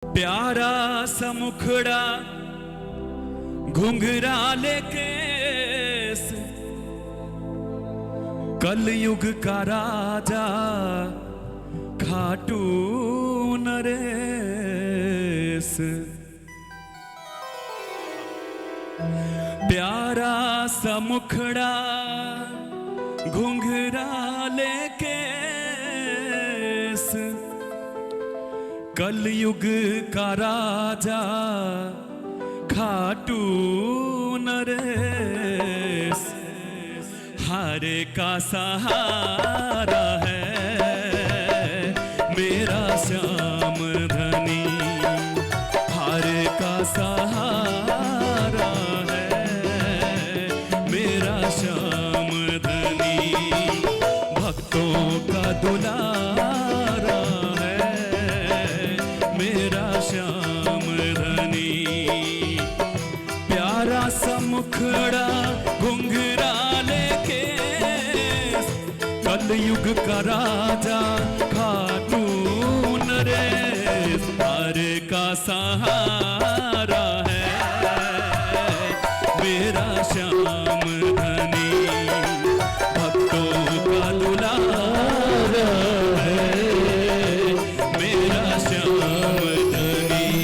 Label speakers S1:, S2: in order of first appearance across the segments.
S1: प्यारा सा मुखड़ा घुंघराले केस, कलयुग का राजा खाटू नरेश। प्यारा सा मुखड़ा घुंघराले केस, कलयुग का राजा खाटू नरेश। हारे का सहारा है मेरा श्याम धनी, हारे का सहारा है मेरा श्याम धनी। भक्तों का दुलारा है मेरा श्याम धनी। प्यारा सा मुखड़ा घुंघराले केस, कलयुग का राजा खाटू नरेश। हारे का सहारा है मेरा श्याम धनी, भक्तों का दुलारा है मेरा श्याम धनी।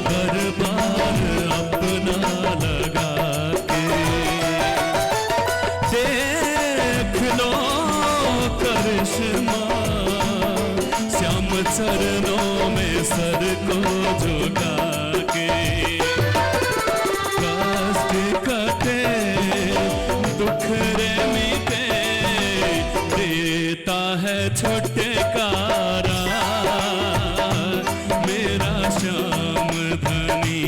S1: दरबार अपना लगा के देख लो करिश्मा, श्याम चरणों में सर को झुका के। कष्ट कटे दुख रे मिटे, देता है छुटकारा मेरा श्याम धनी,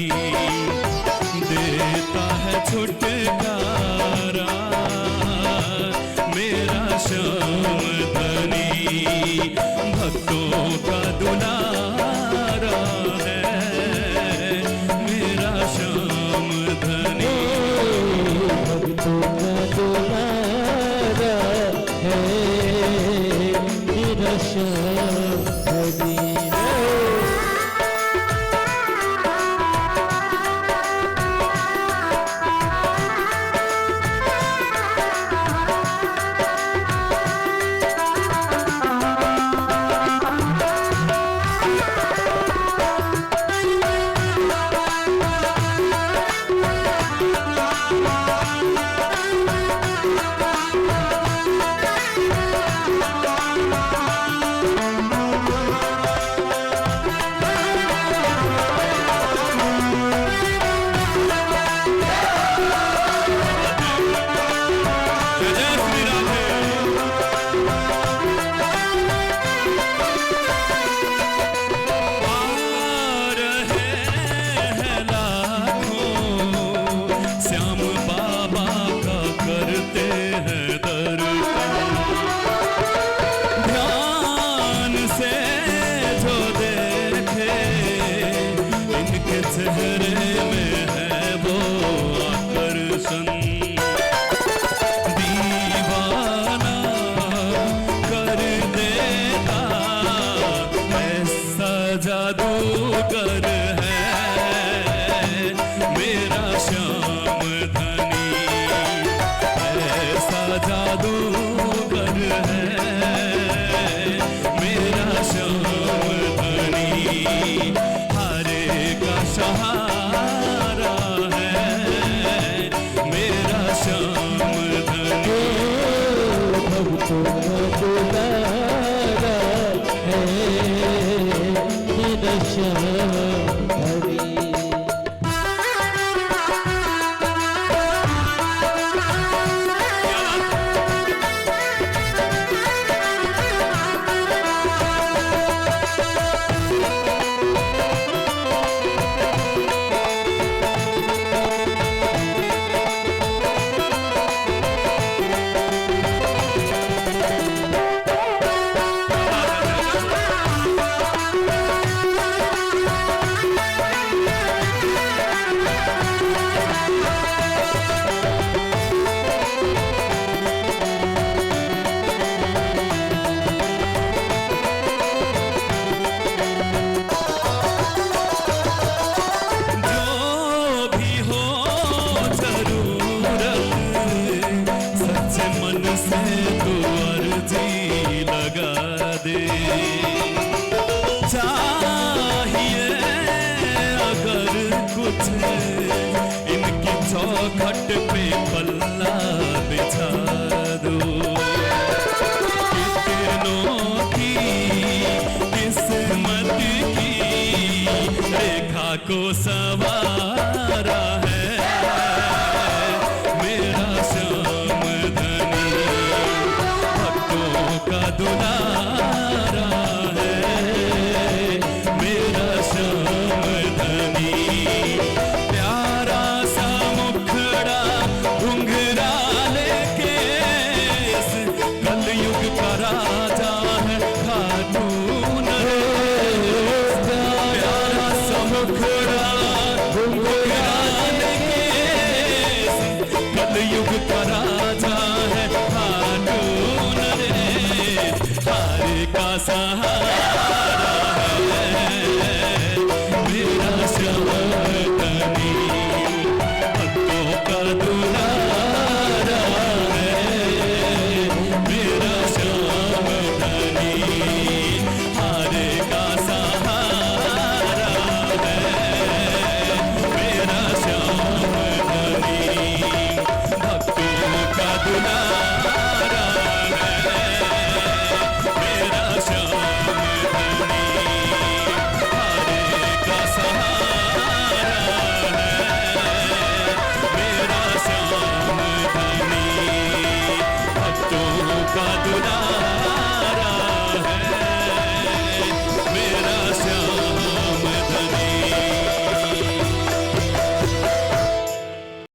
S1: देता है छुटकारा मेरा श्याम धनी। भक्तों का दुलारा है मेरा श्याम धनी,
S2: भक्तों का दुलारा है मेरा श्याम धनी।
S1: चेहरे में है वो आकर्षण, दीवाना कर देता ऐसा जादूगर है मेरा श्याम धनी, ऐसा जादूगर है मेरा श्याम धनी। हारे का सहारा कुछ इनकी चौखट पे पल्ला बिछा दो। कितनों की किस्मत की रेखा को संवारा